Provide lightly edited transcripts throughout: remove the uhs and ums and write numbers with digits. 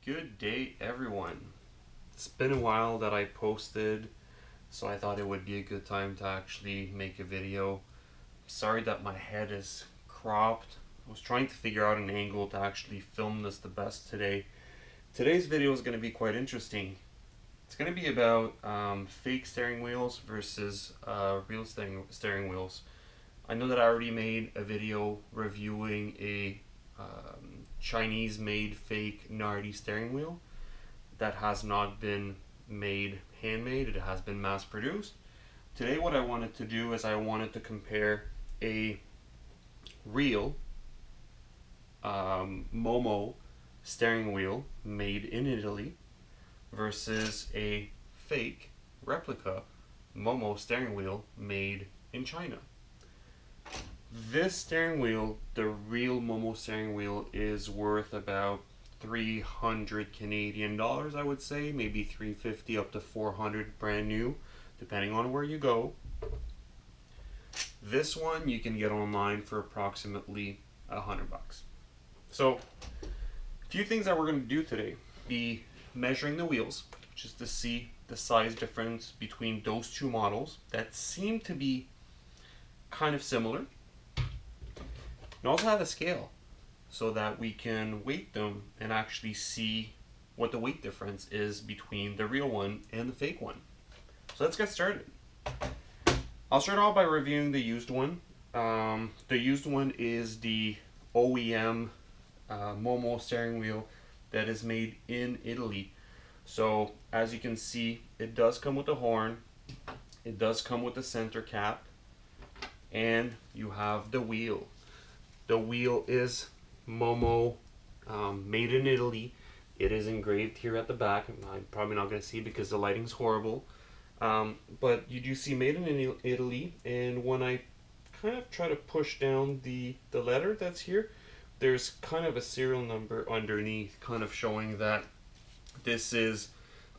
Good day, everyone. It's been a while that I posted, so I thought it would be a good time to actually make a video. Sorry that my head is cropped. I was trying to figure out an angle to actually film this the best today. Today's video is going to be quite interesting. It's going to be about fake steering wheels versus real steering wheels. I know that I already made a video reviewing a Chinese-made fake Nardi steering wheel that has not been made handmade, it has been mass-produced. Today what I wanted to do is I wanted to compare a real MOMO steering wheel made in Italy versus a fake replica MOMO steering wheel made in China. This steering wheel, the real MOMO steering wheel, is worth about 300 Canadian dollars, I would say, maybe 350 up to 400 brand new, depending on where you go. This one you can get online for approximately $100. So, a few things that we're going to do today be measuring the wheels, just to see the size difference between those two models that seem to be kind of similar. And also have a scale so that we can weight them and actually see what the weight difference is between the real one and the fake one. So let's get started. I'll start off by reviewing the used one. The used one is the OEM MOMO steering wheel that is made in Italy. So as you can see, it does come with a horn, it does come with a center cap, and you have the wheel. The wheel is MOMO, made in Italy. It is engraved here at the back. I'm probably not going to see it because the lighting's horrible. But you do see made in Italy, and when I kind of try to push down the letter that's here, there's kind of a serial number underneath kind of showing that this is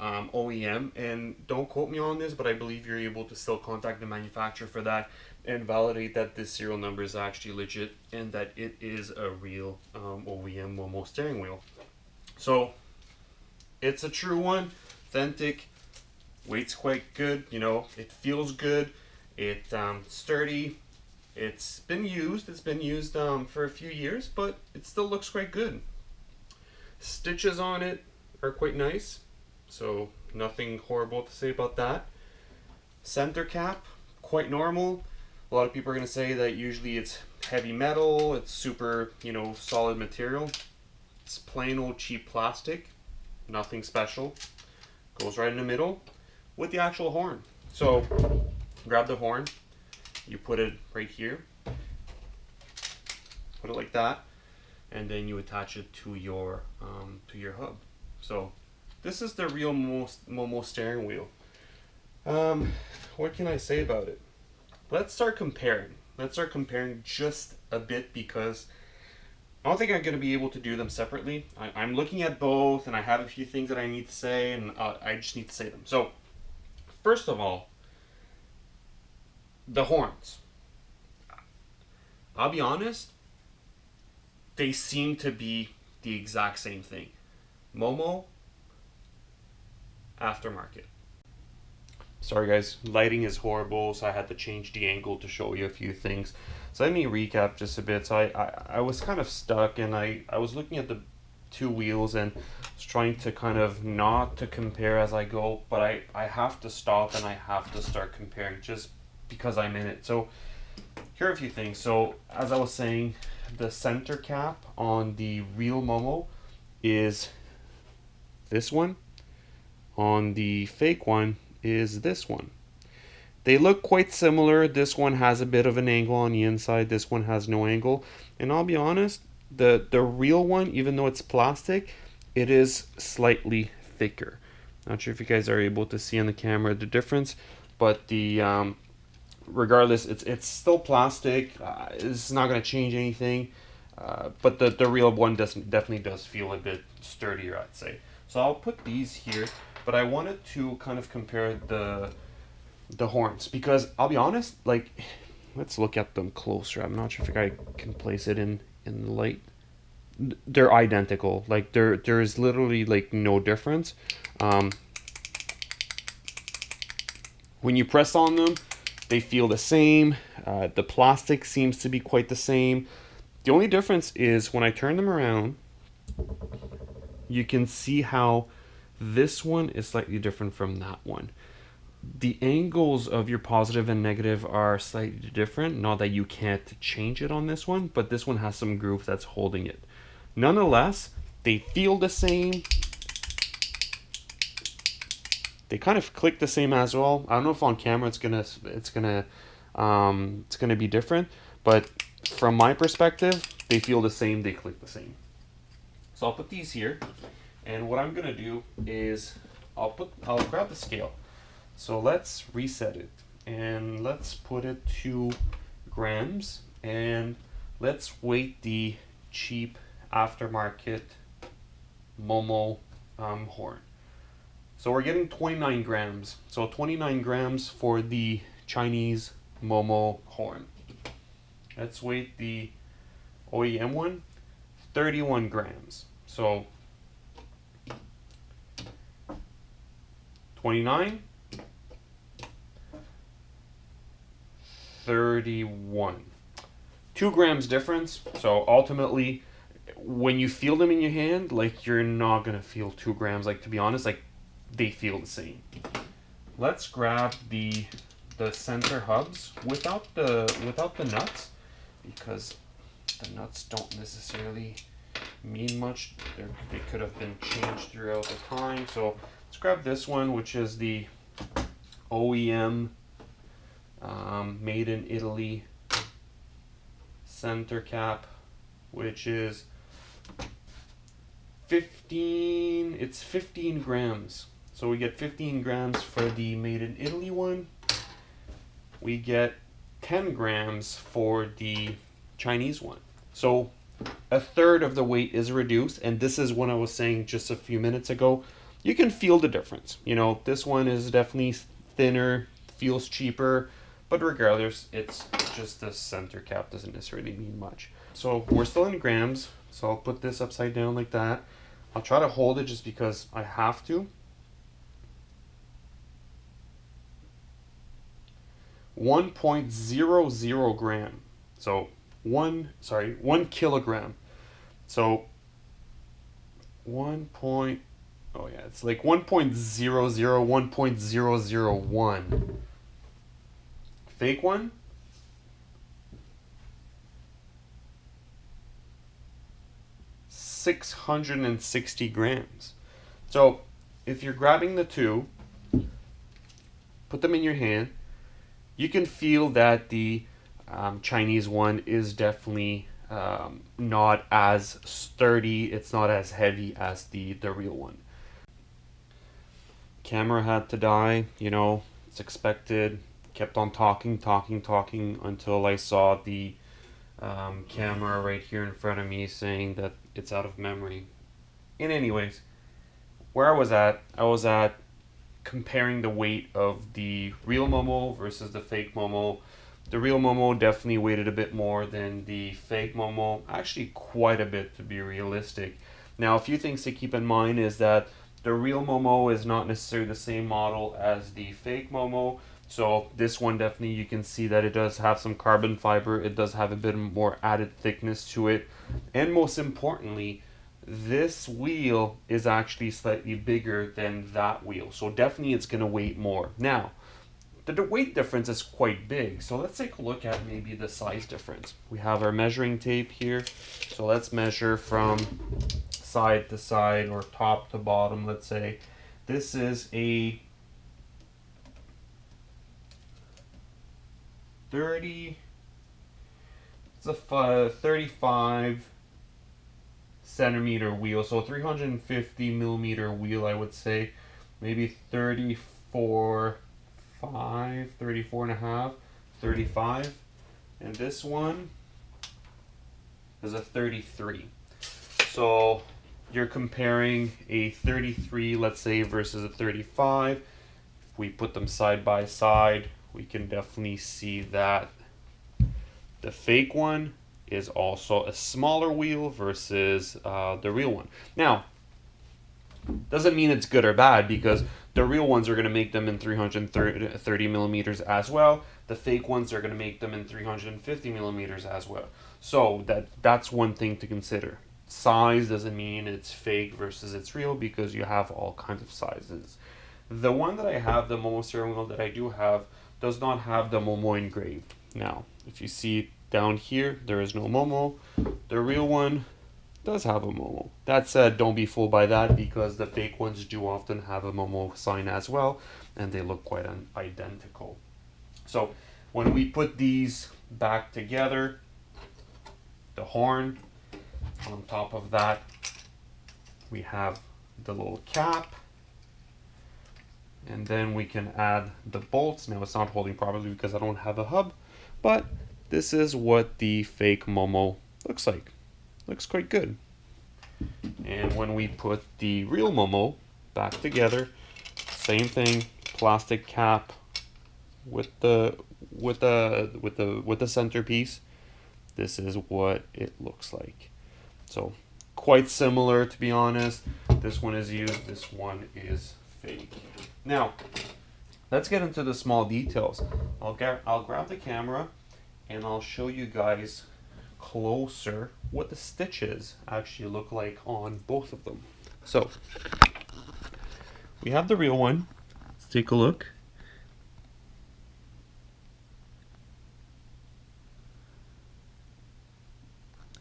OEM, and don't quote me on this, but I believe you're able to still contact the manufacturer for that and validate that this serial number is actually legit and that it is a real OEM MOMO steering wheel. So it's a true one, authentic, weight's quite good, you know, it feels good, it's sturdy, it's been used for a few years, but it still looks quite good. Stitches on it are quite nice, so nothing horrible to say about that. Center cap, quite normal. A lot of people are going to say that usually it's heavy metal, it's super, you know, solid material. It's plain old cheap plastic, nothing special. Goes right in the middle with the actual horn. So grab the horn, you put it right here, put it like that, and then you attach it to your hub. So this is the real MOMO steering wheel. What can I say about it? Let's start comparing. Let's start comparing just a bit because I don't think I'm going to be able to do them separately. I'm looking at both and I have a few things that I need to say, and I just need to say them. So first of all, the horns. I'll be honest, they seem to be the exact same thing. MOMO, aftermarket. Sorry guys, lighting is horrible, so I had to change the angle to show you a few things. So let me recap just a bit. So I was kind of stuck, and I was looking at the two wheels and was trying to kind of not to compare as I go, but I have to stop and I have to start comparing just because I'm in it. So here are a few things. So as I was saying, the center cap on the real MOMO is this one. On the fake one is this one. They look quite similar. This one has a bit of an angle on the inside, this one has no angle, and I'll be honest, the real one, even though it's plastic, it is slightly thicker. Not sure if you guys are able to see on the camera the difference, but the regardless, it's still plastic. It's not going to change anything, but the real one definitely does feel a bit sturdier, I'd say. So I'll put these here, but I wanted to kind of compare the horns, because I'll be honest, like, let's look at them closer. I'm not sure if I can place it in the light. they're identical. Like there's literally like no difference. When you press on them, they feel the same. The plastic seems to be quite the same. The only difference is when I turn them around, you can see how this one is slightly different from that one. The angles of your positive and negative are slightly different. Not that you can't change it on this one, but this one has some groove that's holding it. Nonetheless, they feel the same. They kind of click the same as well. I don't know if on camera it's gonna be different, but from my perspective, they feel the same. They click the same. So I'll put these here, and what I'm gonna do is I'll grab the scale. So let's reset it, and let's put it to grams, and let's weight the cheap aftermarket MOMO horn. So we're getting 29 grams. So 29 grams for the Chinese MOMO horn. Let's weight the OEM one, 31 grams. So 29, 31. 2 grams difference. So ultimately, when you feel them in your hand, like you're not gonna feel 2 grams. Like, to be honest, like they feel the same. Let's grab the center hubs without the nuts, because the nuts don't necessarily mean much. They could have been changed throughout the time. So let's grab this one, which is the OEM made in Italy center cap, which is 15. It's 15 grams. So we get 15 grams for the made in Italy one. We get 10 grams for the Chinese one. So a third of the weight is reduced, and this is what I was saying just a few minutes ago. You can feel the difference. You know, this one is definitely thinner, feels cheaper, but regardless, it's just the center cap doesn't necessarily mean much. So we're still in grams, so I'll put this upside down like that. I'll try to hold it just because I have to. 1.00 gram. So 1 kilogram. So it's like 1.00, 1.001. Fake one, 660 grams. So if you're grabbing the two, put them in your hand, you can feel that the Chinese one is definitely not as sturdy. It's not as heavy as the real one. Camera had to die, you know, it's expected. Kept on talking until I saw the camera right here in front of me saying that it's out of memory. And anyways, where I was at comparing the weight of the real MOMO versus the fake MOMO. The real MOMO definitely weighted a bit more than the fake MOMO, actually quite a bit to be realistic. Now, a few things to keep in mind is that the real MOMO is not necessarily the same model as the fake MOMO. So this one definitely, you can see that it does have some carbon fiber. It does have a bit more added thickness to it. And most importantly, this wheel is actually slightly bigger than that wheel. So definitely it's going to weigh more. Now, the weight difference is quite big. So let's take a look at maybe the size difference. We have our measuring tape here. So let's measure from side to side or top to bottom, let's say. This is a 35 centimeter wheel, so 350 millimeter wheel, I would say. Maybe 34 and a half, 35. And this one is a 33. So you're comparing a 33, let's say, versus a 35. If we put them side by side, we can definitely see that the fake one is also a smaller wheel versus the real one. Now, doesn't mean it's good or bad, because the real ones are going to make them in 330 millimeters as well. The fake ones are going to make them in 350 millimeters as well. So that's one thing to consider. Size doesn't mean it's fake versus it's real, because you have all kinds of sizes. The one that I have, the MOMO steering wheel that I do have, does not have the MOMO engraved. Now, if you see down here, there is no MOMO. The real one does have a MOMO. That said, don't be fooled by that, because the fake ones do often have a MOMO sign as well, and they look quite identical. So when we put these back together, the horn, on top of that we have the little cap, and then we can add the bolts. Now it's not holding properly because I don't have a hub, but this is what the fake MOMO looks like. Looks quite good. And when we put the real MOMO back together, same thing, plastic cap with the centerpiece. This is what it looks like. So quite similar, to be honest. This one is used, this one is fake. Now let's get into the small details. I'll grab the camera and I'll show you guys closer what the stitches actually look like on both of them. So we have the real one. Let's take a look.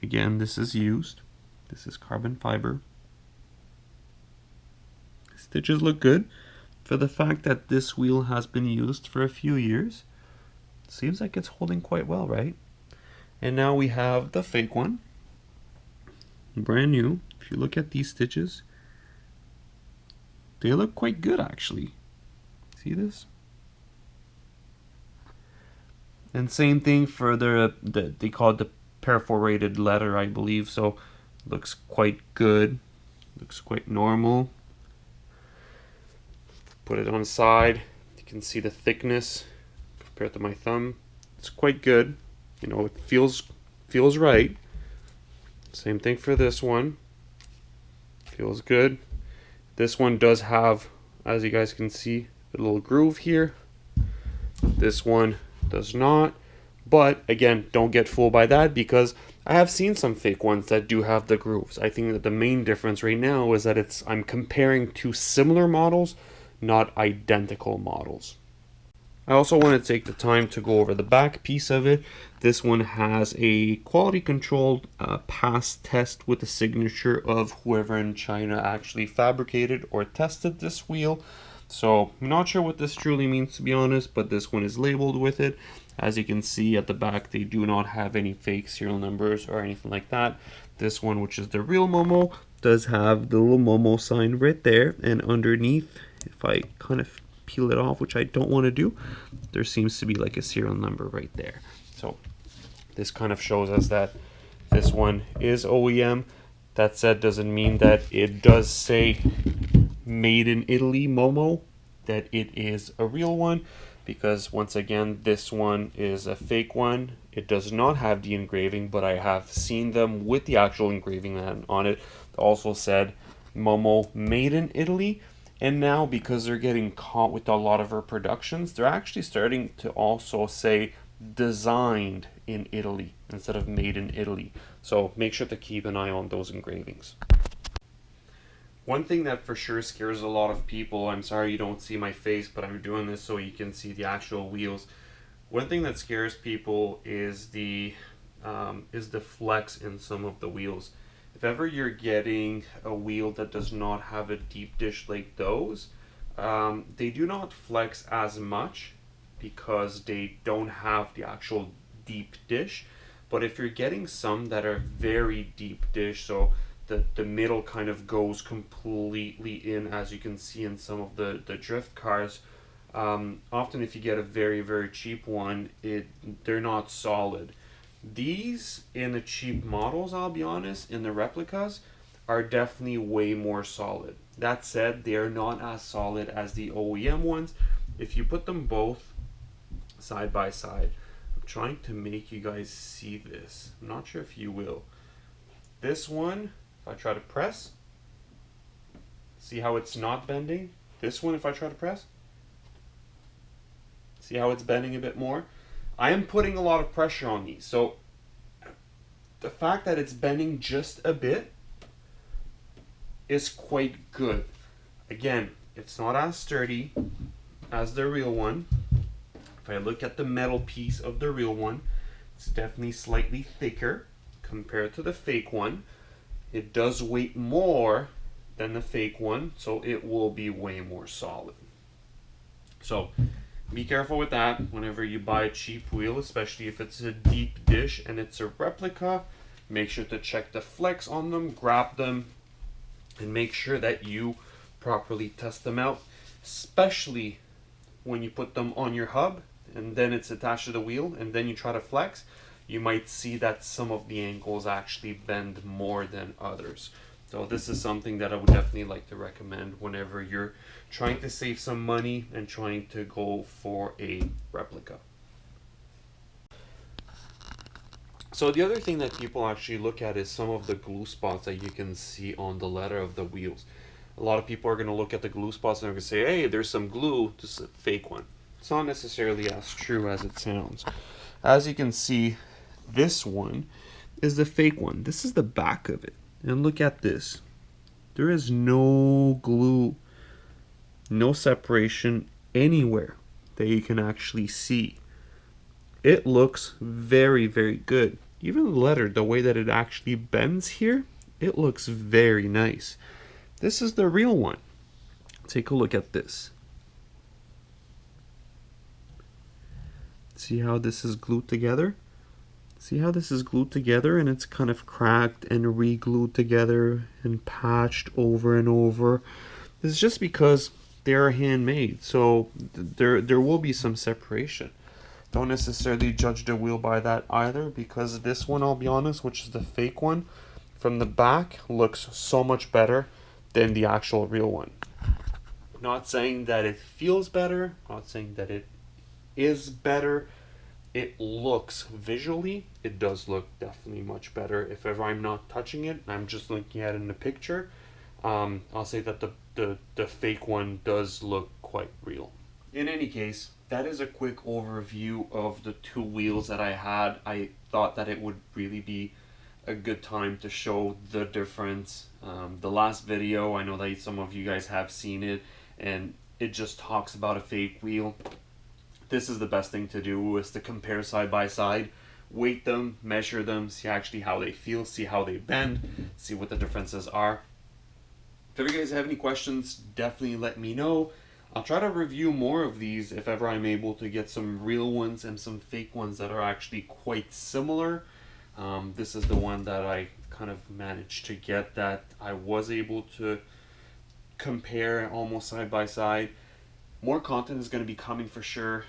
Again, this is used. This is carbon fiber. Stitches look good for the fact that this wheel has been used for a few years. Seems like it's holding quite well, right? And now we have the fake one, brand new. If you look at these stitches, they look quite good actually. See this? And same thing for they call it the perforated leather, I believe. So looks quite good. Looks quite normal. Put it on the side. You can see the thickness compared to my thumb. It's quite good. You know, it feels right. Same thing for this one. Feels good. This one does have, as you guys can see, a little groove here. This one does not. But again, don't get fooled by that, because I have seen some fake ones that do have the grooves. I think that the main difference right now is that I'm comparing two similar models, not identical models. I also want to take the time to go over the back piece of it. This one has a quality controlled pass test with the signature of whoever in China actually fabricated or tested this wheel. So I'm not sure what this truly means, to be honest, but this one is labeled with it. As you can see at the back, they do not have any fake serial numbers or anything like that. This one, which is the real MOMO, does have the little MOMO sign right there, and underneath, if I kind of peel it off, which I don't want to do, there seems to be like a serial number right there. So this kind of shows us that this one is OEM. That said, doesn't mean that it does say made in Italy MOMO, that it is a real one, because once again, this one is a fake one. It does not have the engraving, but I have seen them with the actual engraving on it. It also said MOMO made in Italy. And now, because they're getting caught with a lot of our productions, they're actually starting to also say designed in Italy instead of made in Italy. So make sure to keep an eye on those engravings. One thing that for sure scares a lot of people, I'm sorry you don't see my face, but I'm doing this so you can see the actual wheels. One thing that scares people is the flex in some of the wheels. If ever you're getting a wheel that does not have a deep dish like those, they do not flex as much because they don't have the actual deep dish. But if you're getting some that are very deep dish, so the middle kind of goes completely in, as you can see in some of the drift cars, often if you get a very, very cheap one, they're not solid. These, in the cheap models, I'll be honest, in the replicas, are definitely way more solid. That said, they are not as solid as the OEM ones. If you put them both side by side, I'm trying to make you guys see this. I'm not sure if you will. This one, if I try to press, see how it's not bending? This one, if I try to press, see how it's bending a bit more? I am putting a lot of pressure on these, so the fact that it's bending just a bit is quite good. Again, it's not as sturdy as the real one. If I look at the metal piece of the real one, it's definitely slightly thicker compared to the fake one. It does weight more than the fake one, so it will be way more solid. So be careful with that whenever you buy a cheap wheel, especially if it's a deep dish and it's a replica. Make sure to check the flex on them, grab them, and make sure that you properly test them out, especially when you put them on your hub and then it's attached to the wheel and then you try to flex. You might see that some of the angles actually bend more than others. So this is something that I would definitely like to recommend whenever you're trying to save some money and trying to go for a replica. So the other thing that people actually look at is some of the glue spots that you can see on the leather of the wheels. A lot of people are going to look at the glue spots and they're going to say, hey, there's some glue, this is a fake one. It's not necessarily as true as it sounds. As you can see, this one is the fake one. This is the back of it. And look at this. There is no glue, no separation anywhere that you can actually see. It looks very, very good. Even the leather, the way that it actually bends here, it looks very nice. This is the real one. Take a look at this. See how this is glued together? See how this is glued together and it's kind of cracked and re-glued together and patched over and over. This is just because they're handmade, so there will be some separation. Don't necessarily judge the wheel by that either, because this one, I'll be honest, which is the fake one, from the back looks so much better than the actual real one. Not saying that it feels better, not saying that it is better. It looks visually, it does look definitely much better. If ever I'm not touching it, I'm just looking at it in the picture, I'll say that the fake one does look quite real. In any case, that is a quick overview of the two wheels that I had. I thought that it would really be a good time to show the difference. The last video, I know that some of you guys have seen it, and it just talks about a fake wheel. This is the best thing to do, is to compare side by side, weight them, measure them, see actually how they feel, see how they bend, see what the differences are. If ever you guys have any questions, definitely let me know. I'll try to review more of these if ever I'm able to get some real ones and some fake ones that are actually quite similar. This is the one that I kind of managed to get, that I was able to compare almost side by side. More content is going to be coming for sure.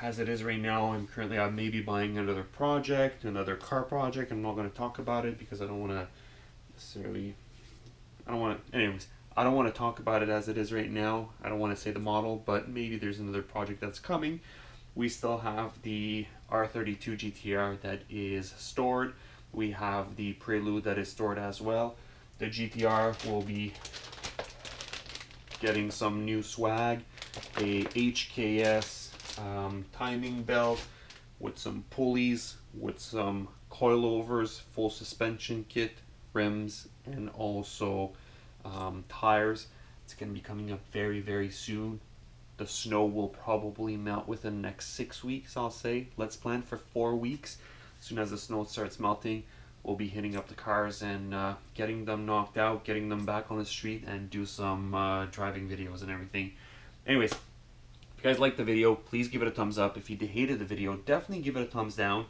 As it is right now, I may be buying another project, another car project. I'm not going to talk about it because I don't want to necessarily, anyways, I don't want to talk about it as it is right now. I don't want to say the model, but maybe there's another project that's coming. We still have the R32 GTR that is stored. We have the Prelude that is stored as well. The GTR will be getting some new swag, a HKS timing belt with some pulleys, with some coilovers, full suspension kit, rims, and also tires. It's going to be coming up very, very soon. The snow will probably melt within the next 6 weeks, I'll say. Let's plan for 4 weeks. As soon as the snow starts melting, we'll be hitting up the cars and getting them knocked out, getting them back on the street, and do some driving videos and everything. Anyways, if you guys liked the video, please give it a thumbs up. If you hated the video, definitely give it a thumbs down.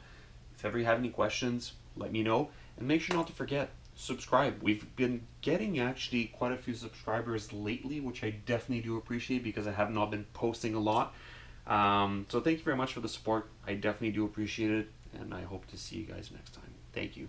If ever you have any questions, let me know. And make sure not to forget, subscribe. We've been getting actually quite a few subscribers lately, which I definitely do appreciate because I have not been posting a lot. So thank you very much for the support. I definitely do appreciate it, and I hope to see you guys next time. Thank you.